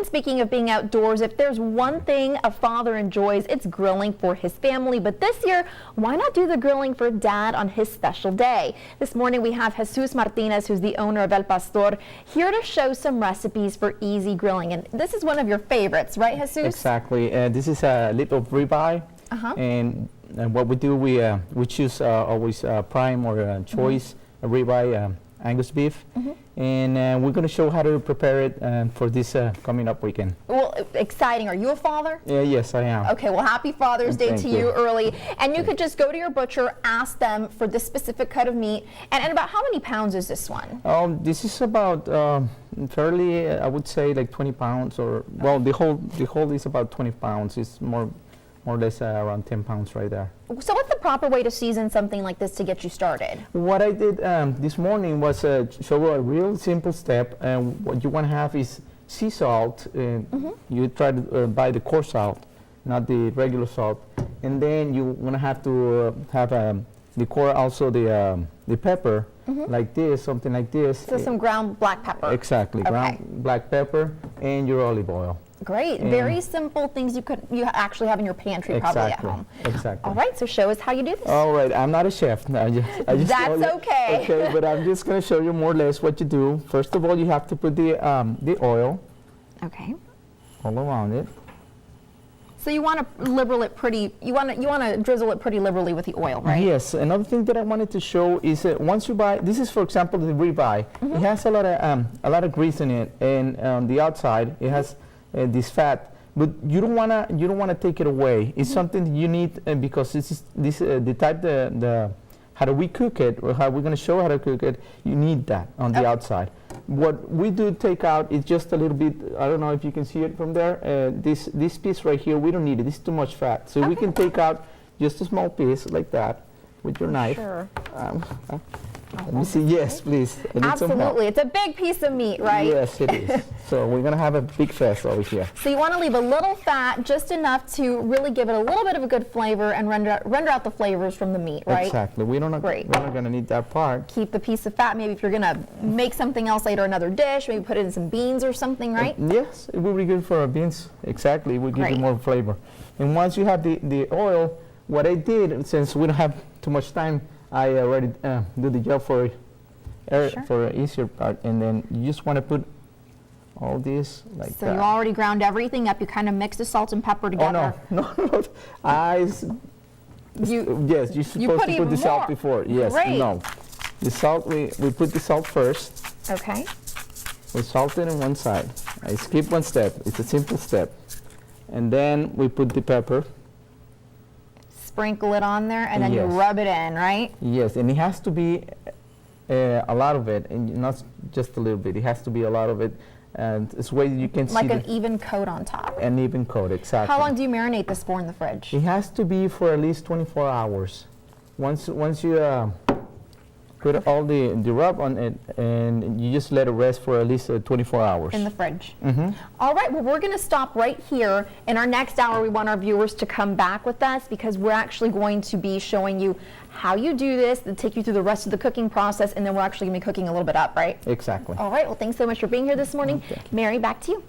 And speaking of being outdoors, if there's one thing a father enjoys, it's grilling for his family. But this year, why not do the grilling for Dad on his special day? This morning we have Jesus Martinez, who's the owner of El Pastor, here to show some recipes for easy grilling. And this is one of your favorites, right, Jesus? Exactly. This is a lip of ribeye. And what we do, we choose always prime or choice ribeye Angus beef, and we're going to show how to prepare it for this coming up weekend. Well, exciting. Are you a father? Yes, I am. Okay, well, happy Father's Day to you early. And you could just go to your butcher, ask them for this specific cut of meat. And about how many pounds is this one? This is about fairly, I would say, like 20 pounds, or well, the whole is about 20 pounds. It's more or less around 10 pounds right there. So what's the proper way to season something like this to get you started? What I did this morning was show a real simple step, and what you want to have is sea salt. You try to buy the coarse salt, not the regular salt, and then you want to have the core, also the pepper, like this, something like this. So some ground black pepper. Exactly, ground black pepper, and your olive oil. Great. Very simple things you actually have in your pantry probably at home. Exactly. All right, so show us how you do this. All right, I'm not a chef. I just That's okay. Okay, but I'm just going to show you more or less what you do. First of all, you have to put the oil. Okay. All around it. So you want to liberal it pretty. You want to drizzle it pretty liberally with the oil, right? Yes. Another thing that I wanted to show is once you buy, this is for example the ribeye. It has a lot of grease in it, and on the outside it has this fat. But you don't wanna take it away. It's something that you need because the type how do we cook it, or how we're gonna show how to cook it. You need that on the outside. What we do take out is just a little bit. I don't know if you can see it from there. This piece right here, we don't need it. This is too much fat. So we can take out just a small piece like that with your knife. Sure. Let me see. Yes, please. Absolutely. It's a big piece of meat, right? Yes, it is. So we're going to have a big fest over here. So you want to leave a little fat, just enough to really give it a little bit of a good flavor and render out the flavors from the meat, right? Exactly. We're not going to need that part. Keep the piece of fat. Maybe if you're going to make something else later, another dish, maybe put it in some beans or something, right? Yes, it will be good for beans. Exactly. It will give you more flavor. And once you have the oil, what I did, since we don't have too much time, I already do the job for an easier part, and then you just want to put all this like that. So you already ground everything up. You kind of mix the salt and pepper together. Oh no! Yes, you're supposed to put the salt before. Yes, no. The salt, we put the salt first. Okay. We salt it on one side. I skip one step. It's a simple step, and then we put the pepper. Sprinkle it on there, and then you rub it in, right? Yes, and it has to be a lot of it, and not just a little bit. It has to be a lot of it, and this way you can see like an even coat on top. An even coat, exactly. How long do you marinate this for in the fridge? It has to be for at least 24 hours. Once you put all the rub on it, and you just let it rest for at least 24 hours. In the fridge. All right, well, we're going to stop right here. In our next hour, we want our viewers to come back with us because we're actually going to be showing you how you do this, and take you through the rest of the cooking process, and then we're actually going to be cooking a little bit up, right? Exactly. All right, well, thanks so much for being here this morning. Mary, back to you.